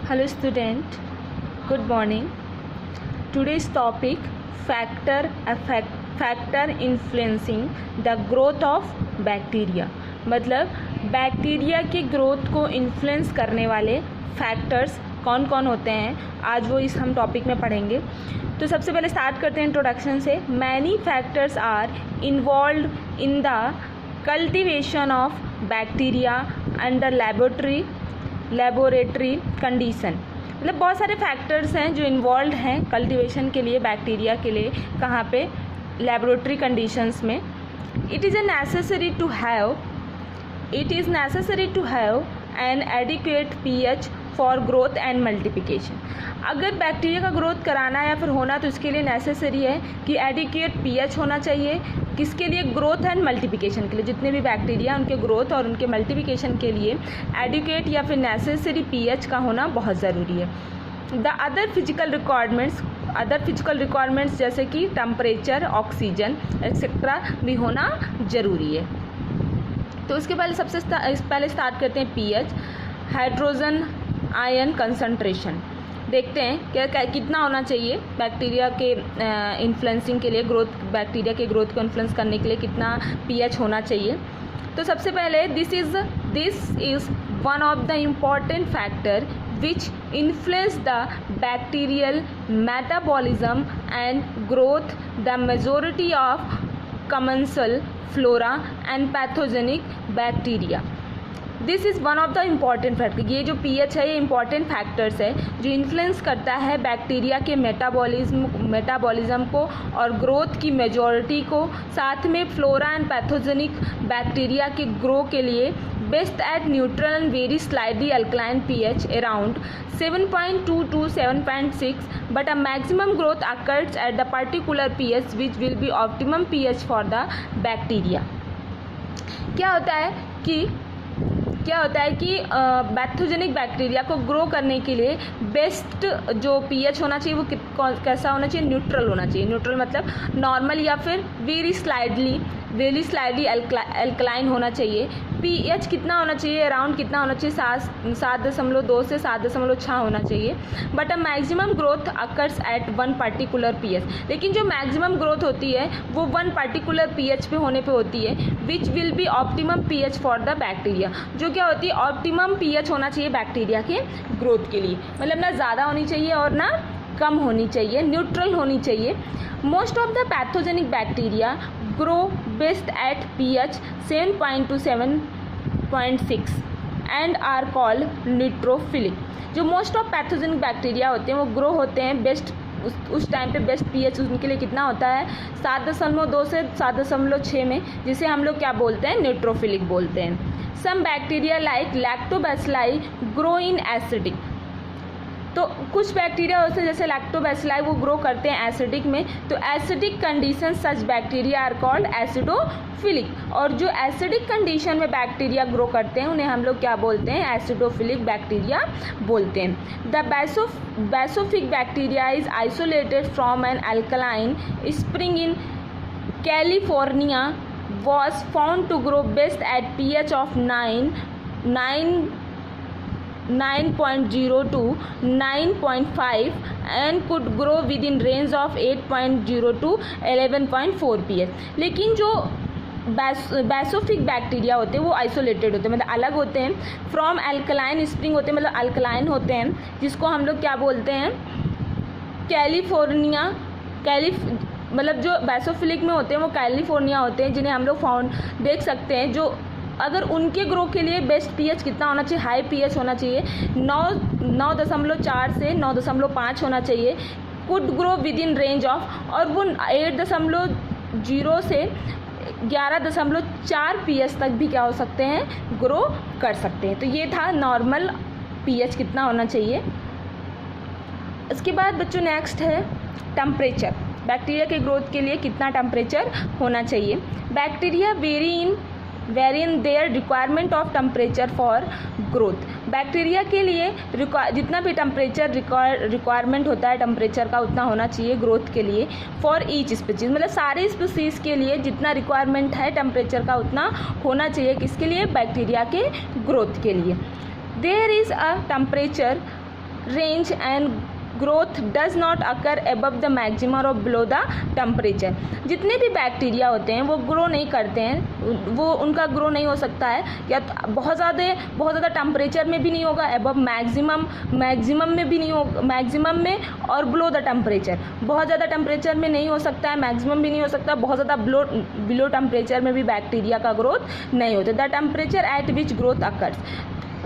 Hello student, good morning. Today's topic factor influencing the growth of bacteria. मतलब bacteria की growth को influence करने वाले फैक्टर्स कौन कौन होते हैं, आज वो इस हम टॉपिक में पढ़ेंगे। तो सबसे पहले स्टार्ट करते हैं इंट्रोडक्शन से। Many factors are involve in the cultivation of bacteria under laboratory condition. मतलब बहुत सारे फैक्टर्स हैं जो इन्वॉल्व हैं कल्टीवेशन के लिए, बैक्टीरिया के लिए, कहाँ पे, लेबोरेटरी कंडीशंस में। It is necessary to have an adequate pH for growth and multiplication. अगर बैक्टीरिया का ग्रोथ कराना है या फिर होना, तो इसके लिए नेसेसरी है कि एडिक्वेट पीएच होना चाहिए। किसके लिए? ग्रोथ एंड मल्टीप्लिकेशन के लिए। जितने भी बैक्टीरिया उनके ग्रोथ और उनके मल्टीप्लिकेशन के लिए एडिक्वेट या फिर नेसेसरी पीएच का होना बहुत ज़रूरी है। द अदर फिजिकल रिक्वायरमेंट्स जैसे कि टेम्परेचर, ऑक्सीजन एक्सेट्रा भी होना ज़रूरी है। तो उसके पहले स्टार्ट करते हैं पीएच, हाइड्रोजन आयन कंसंट्रेशन। देखते हैं क्या कितना होना चाहिए बैक्टीरिया के इन्फ्लुएंसिंग के लिए, बैक्टीरिया के ग्रोथ को इन्फ्लुएंस करने के लिए कितना पीएच होना चाहिए। तो सबसे पहले this is one of the important factor which influence the bacterial metabolism and growth the majority of commensal flora and pathogenic bacteria. This is one of the important factor. ये जो पीएच है, ये important factors है जो influence करता है bacteria के metabolism को और ग्रोथ की मेजॉरिटी को, साथ में फ्लोरा एंड पैथोजेनिक बैक्टीरिया के ग्रो के लिए। Best at neutral and very slightly alkaline pH around 7.2 to 7.6, but a maximum growth occurs at the particular pH which will be optimum pH for the bacteria। क्या होता है कि pathogenic bacteria को grow करने के लिए बेस्ट जो pH होना चाहिए वो कैसा होना चाहिए? न्यूट्रल होना चाहिए। न्यूट्रल मतलब नॉर्मल या फिर वेरी स्लाइडली अल्कलाइन होना चाहिए। पीएच कितना होना चाहिए? अराउंड कितना होना चाहिए? 7.2 से 7.6 होना चाहिए। But a maximum growth occurs at one particular pH. लेकिन जो मैक्सिमम ग्रोथ होती है वो वन पर्टिकुलर पीएच पे होने पे होती है, which will be optimum pH for the bacteria. जो क्या होती है? ऑप्टिमम पीएच होना चाहिए बैक्टीरिया के ग्रोथ के लिए। मतलब ना ज़्यादा होनी चाहिए और ना कम होनी चाहिए, न्यूट्रल होनी चाहिए। Most of the pathogenic bacteria grow best at pH 7.2 to 7.6 and are called neutrophilic. जो मोस्ट ऑफ पैथोजेनिक बैक्टीरिया होते हैं वो ग्रो होते हैं बेस्ट, उस टाइम पे बेस्ट पीएच उनके लिए कितना होता है? 7.2 से 7.6 में, जिसे हम लोग क्या बोलते हैं? न्यूट्रोफिलिक बोलते हैं। Some bacteria like lactobacilli grow in acidic. तो कुछ बैक्टीरिया होते हैं जैसे लैक्टोबैसिलाई, वो ग्रो करते हैं एसिडिक में। तो acidic condition such bacteria are called acidophilic. और जो एसिडिक कंडीशन में बैक्टीरिया ग्रो करते हैं उन्हें हम लोग क्या बोलते हैं? एसिडोफिलिक बैक्टीरिया बोलते हैं। The basophilic bacteria is isolated from an alkaline spring in California was found to grow best at pH of 9.0 to 9.5 and could grow within range of 8.0 to 11.4 pH। लेकिन जो बैसोफिक बैक्टीरिया होते हैं वो isolated होते हैं, मतलब अलग होते हैं। फ्रॉम अल्कलाइन स्प्रिंग होते हैं, मतलब अल्कलाइन होते हैं, जिसको हम लोग क्या बोलते हैं? मतलब जो बैसोफिलिक में होते हैं वो कैलिफोर्निया होते हैं, जिन्हें हम लोग देख सकते हैं। जो अगर उनके ग्रो के लिए बेस्ट पीएच कितना होना चाहिए? हाई पीएच होना चाहिए, 9.4 से 9.5 होना चाहिए। Could grow with in range of, और वो 8.0 से 11.4 पीएच तक भी क्या हो सकते हैं? ग्रो कर सकते हैं। तो ये था नॉर्मल पीएच कितना होना चाहिए। इसके बाद बच्चों नेक्स्ट है टेम्परेचर। बैक्टीरिया के ग्रोथ के लिए कितना टेम्परेचर होना चाहिए? Bacteria very in their requirement of temperature for growth. Bacteria के लिए जितना भी टेम्परेचर रिक्वायरमेंट होता है टेम्परेचर का, उतना होना चाहिए ग्रोथ के लिए। फॉर ईच स्पीसीज, मतलब सारे स्पीसीज के लिए जितना रिक्वायरमेंट है टेम्परेचर का उतना होना चाहिए। किसके लिए? बैक्टीरिया के ग्रोथ के लिए। There is a temperature range and growth does not occur above the maximum or below the temperature. जितने भी बैक्टीरिया होते हैं वो ग्रो नहीं करते हैं, वो उनका ग्रो नहीं हो सकता है, या तो बहुत ज़्यादा टेम्परेचर में भी नहीं होगा, एबव मैक्सिमम में भी नहीं होगा, मैक्सिमम में और बिलो द टेम्परेचर, बहुत ज़्यादा टेम्परेचर में नहीं हो सकता है, मैक्सिमम भी नहीं हो सकता, बहुत ज़्यादा बिलो टेम्परेचर में भी बैक्टीरिया का ग्रोथ नहीं होता। The temperature at which growth occurs,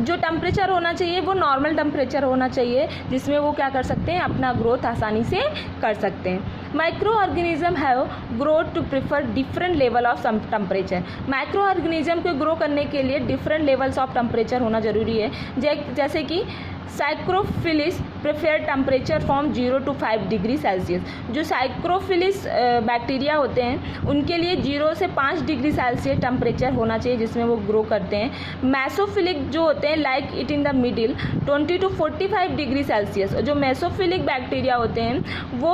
जो टेम्परेचर होना चाहिए वो नॉर्मल टेम्परेचर होना चाहिए, जिसमें वो क्या कर सकते हैं, अपना ग्रोथ आसानी से कर सकते हैं। Micro organism have grow to prefer different level of temperature. Micro organism को ग्रो करने के लिए डिफरेंट लेवल्स ऑफ टेम्परेचर होना जरूरी है। जैसे कि psychrophiles prefer temperature from 0 to 5 degree Celsius. जो साइक्रोफिलिस बैक्टीरिया होते हैं उनके लिए 0 से 5 डिग्री सेल्सियस टेम्परेचर होना चाहिए जिसमें वो ग्रो करते हैं। मैसोफिलिक जो होते हैं like it in the middle 20 to 45 degree Celsius. जो मेसोफिलिक बैक्टीरिया होते हैं वो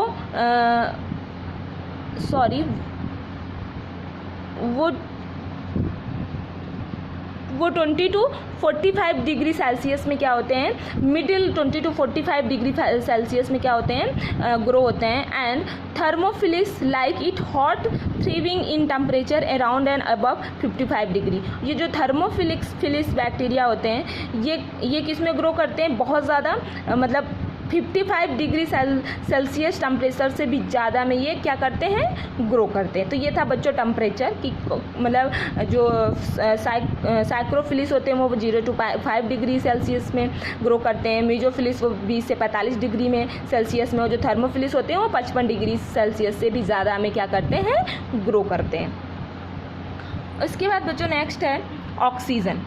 वो 20 to 45 डिग्री सेल्सियस में क्या होते हैं, मिडिल 20 to 45 डिग्री सेल्सियस में क्या होते हैं, ग्रो होते हैं। And thermophiles like it hot thriving in temperature around and above 55 degree. ये जो थर्मोफिलिस बैक्टीरिया होते हैं ये किस में ग्रो करते हैं, बहुत ज़्यादा मतलब 55 डिग्री सेल्सियस टेम्परेचर से भी ज़्यादा में ये क्या करते हैं, ग्रो करते हैं। तो ये था बच्चों टेम्परेचर की, मतलब जो साइक्रोफिलिस होते हैं वो 0 to 5 डिग्री सेल्सियस में ग्रो करते हैं। मीजोफिलिस वो 20 से 45 डिग्री में सेल्सियस में, और जो थर्मोफिलिस होते हैं वो 55 डिग्री सेल्सियस से भी ज़्यादा में क्या करते हैं, ग्रो करते हैं। उसके बाद बच्चों नेक्स्ट है oxygen.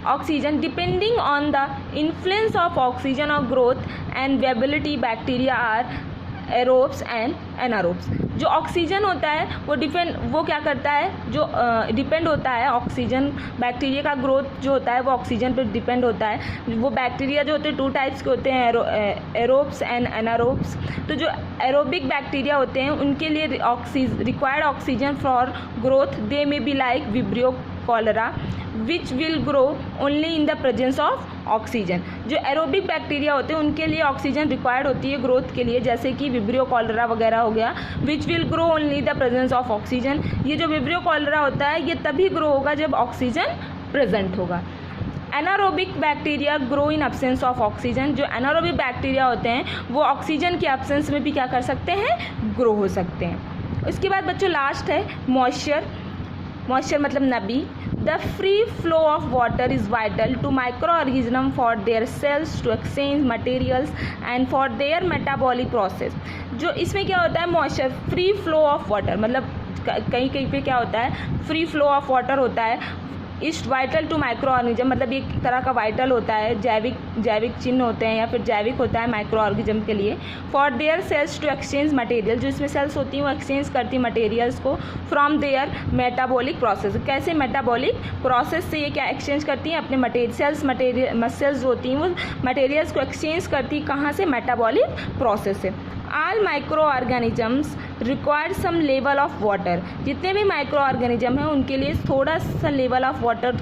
Oxygen, depending on the influence of oxygen of growth and viability, bacteria are aerobes and anaerobes. जो ऑक्सीजन होता है वो क्या करता है, जो डिपेंड होता है ऑक्सीजन, बैक्टीरिया का ग्रोथ जो होता है वो ऑक्सीजन पर डिपेंड होता है। वो बैक्टीरिया जो होते हैं 2 टाइप्स के होते हैं, एरोब्स एंड एनारोब्स। तो जो एरोबिक बैक्टीरिया होते हैं उनके लिए required oxygen for growth they may be like vibrio cholera which will grow only in the presence of oxygen. जो एरोबिक बैक्टीरिया होते हैं उनके लिए ऑक्सीजन रिक्वायर्ड होती है ग्रोथ के लिए, जैसे कि विब्रियो कॉलरा वगैरह हो गया, which will grow only the presence of oxygen. ये जो विब्रियो कॉलरा होता है ये तभी ग्रो होगा जब ऑक्सीजन प्रेजेंट होगा। Anaerobic bacteria grow in absence of oxygen. जो एनारोबिक बैक्टीरिया होते हैं वो ऑक्सीजन के एब्सेंस में भी क्या कर सकते हैं, ग्रो हो सकते हैं। उसके बाद बच्चों लास्ट है मॉइस्चर। मॉइस्चर मतलब नमी। The free flow of water is vital to micro organism for their cells to exchange materials and for their metabolic process. जो इसमें क्या होता है, moisture free flow of water मतलब कहीं कहीं पे क्या होता है, फ्री फ्लो ऑफ वाटर होता है। Is vital to micro organism मतलब एक तरह का वाइटल होता है, जैविक चिन्ह होते हैं या फिर जैविक होता है माइक्रो ऑर्गेनिज्म के लिए। For their cells to exchange material, जो इसमें सेल्स होती हैं वो एक्सचेंज करती मटेरियल्स को फ्रॉम देयर मेटाबॉलिक प्रोसेस। कैसे मेटाबॉलिक प्रोसेस से ये क्या एक्सचेंज करती हैं, अपने सेल्स होती हैं वो मटेरियल्स को एक्सचेंज करती कहाँ से, मेटाबॉलिक प्रोसेस से। All micro organisms require some level of water. जितने भी माइक्रो ऑर्गेनिज्म हैं उनके लिए थोड़ा सा लेवल ऑफ वाटर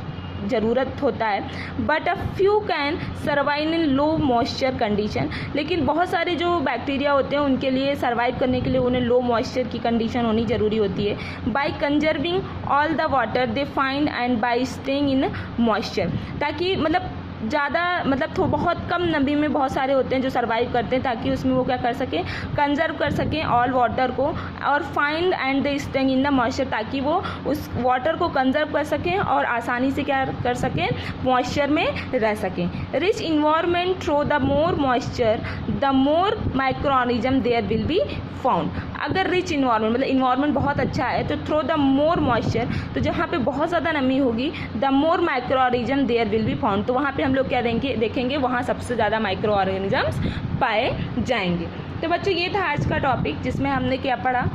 ज़रूरत होता है। But a few can survive in low moisture condition. लेकिन बहुत सारे जो बैक्टीरिया होते हैं उनके लिए सर्वाइव करने के लिए उन्हें लो मॉइस्चर की कंडीशन होनी ज़रूरी होती है। By conserving all the water they find and by staying in moisture, ताकि मतलब ज़्यादा मतलब बहुत कम नमी में बहुत सारे होते हैं जो सर्वाइव करते हैं, ताकि उसमें वो क्या कर सकें, कंजर्व कर सकें ऑल वाटर को, और find and the staying in the moisture, ताकि वो उस वाटर को कंजर्व कर सकें और आसानी से क्या कर सकें, मॉइस्चर में रह सकें। Rich environment through the more moisture the more micro organism there will be found. अगर रिच इन्वायरमेंट मतलब इन्वायरमेंट बहुत अच्छा है तो थ्रो द मोर मॉइस्चर, तो जहाँ पे बहुत ज़्यादा नमी होगी, the more micro organism there will be found, तो वहाँ पे हम लोग क्या देखेंगे, वहाँ सबसे ज़्यादा माइक्रो ऑर्गेनिजम्स पाए जाएंगे। तो बच्चों ये था आज का टॉपिक जिसमें हमने क्या पढ़ा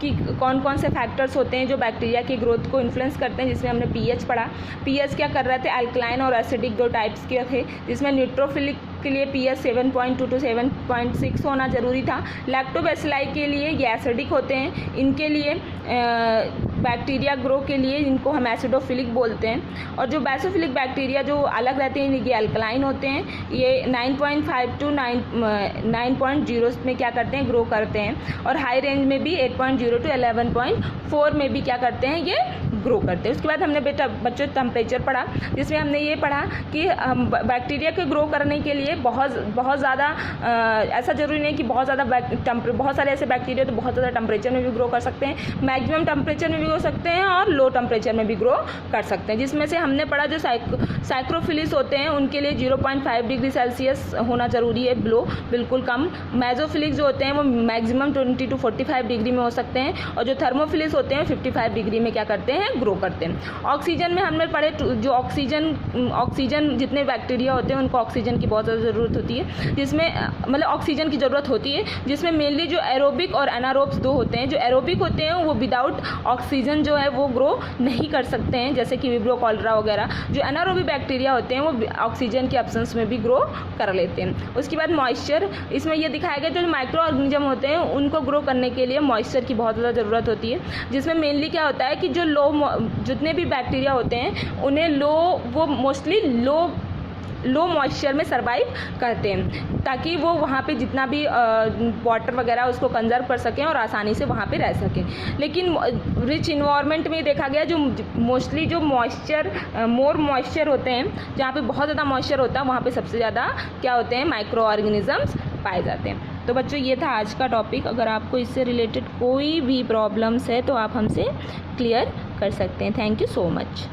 कि कौन कौन से फैक्टर्स होते हैं जो बैक्टीरिया की ग्रोथ को इन्फ्लुएंस करते हैं, जिसमें हमने पीएच पढ़ा। पीएच क्या कर रहे थे, अल्कलाइन और एसिडिक 2 टाइप्स के थे, जिसमें न्यूट्रोफिलिक के लिए पीएच 7.2 to 7.6 होना ज़रूरी था। लैक्टोबैसिलाई के लिए ये एसिडिक होते हैं, इनके लिए बैक्टीरिया ग्रो के लिए इनको हम एसिडोफिलिक बोलते हैं। और जो बेसोफिलिक बैक्टीरिया जो अलग रहते हैं ये अल्कलाइन होते हैं, ये 9.5 to 9.0 में क्या करते हैं, ग्रो करते हैं। और हाई रेंज में भी 8.0 to 11.4 में भी क्या करते हैं, ये ग्रो करते हैं। उसके बाद हमने बच्चों टेम्परेचर पढ़ा, जिसमें हमने ये पढ़ा कि बैक्टीरिया के ग्रो करने के लिए बहुत ज़्यादा ऐसा ज़रूरी नहीं कि बहुत सारे ऐसे बैक्टीरिया तो बहुत ज़्यादा टेम्परेचर में भी ग्रो कर सकते हैं, मैक्सिमम टेम्परेचर में भी हो सकते हैं और लो टेम्परेचर में भी ग्रो कर सकते हैं। जिसमें से हमने पढ़ा जो साइक्रोफिलिस होते हैं उनके लिए 0.5 डिग्री सेल्सियस होना ज़रूरी है, बिल्कुल कम। मेसोफिलिक जो होते हैं वो मैक्सिमम 20 to 45 डिग्री में हो सकते हैं, और जो थर्मोफिलिस होते हैं 55 डिग्री में क्या करते हैं, ग्रो करते हैं। ऑक्सीजन में हमने पढ़े जो ऑक्सीजन जितने बैक्टीरिया होते हैं उनको ऑक्सीजन की बहुत ज़्यादा ज़रूरत होती है, जिसमें मतलब ऑक्सीजन की ज़रूरत होती है, जिसमें मेनली जो एरोबिक और एनारोब्स दो होते हैं। जो एरोबिक होते हैं वो विदाउट ऑक्सीजन जो है वो ग्रो नहीं कर सकते हैं, जैसे कि विब्रो कॉलरा वगैरह। जो एनारोबिक बैक्टीरिया होते हैं वो ऑक्सीजन के एब्सेंस में भी ग्रो कर लेते हैं। उसके बाद मॉइस्चर, इसमें ये दिखाया गया जो माइक्रो ऑर्गेनिज्म होते हैं उनको ग्रो करने के लिए मॉइस्चर की बहुत ज़्यादा ज़रूरत होती है, जिसमें मेनली क्या होता है कि जो जितने भी बैक्टीरिया होते हैं उन्हें वो मोस्टली लो मॉइस्चर में सर्वाइव करते हैं, ताकि वो वहाँ पे जितना भी वाटर वगैरह उसको कंजर्व कर सकें और आसानी से वहाँ पे रह सकें। लेकिन रिच इन्वायरमेंट में देखा गया जो मोस्टली जो मोर मॉइस्चर होते हैं, जहाँ पे बहुत ज़्यादा मॉइस्चर होता है वहाँ पे सबसे ज़्यादा क्या होते हैं, माइक्रो ऑर्गेनिजम्स पाए जाते हैं। तो बच्चों ये था आज का टॉपिक। अगर आपको इससे रिलेटेड कोई भी प्रॉब्लम्स है तो आप हमसे क्लियर कर सकते हैं। Thank you so much.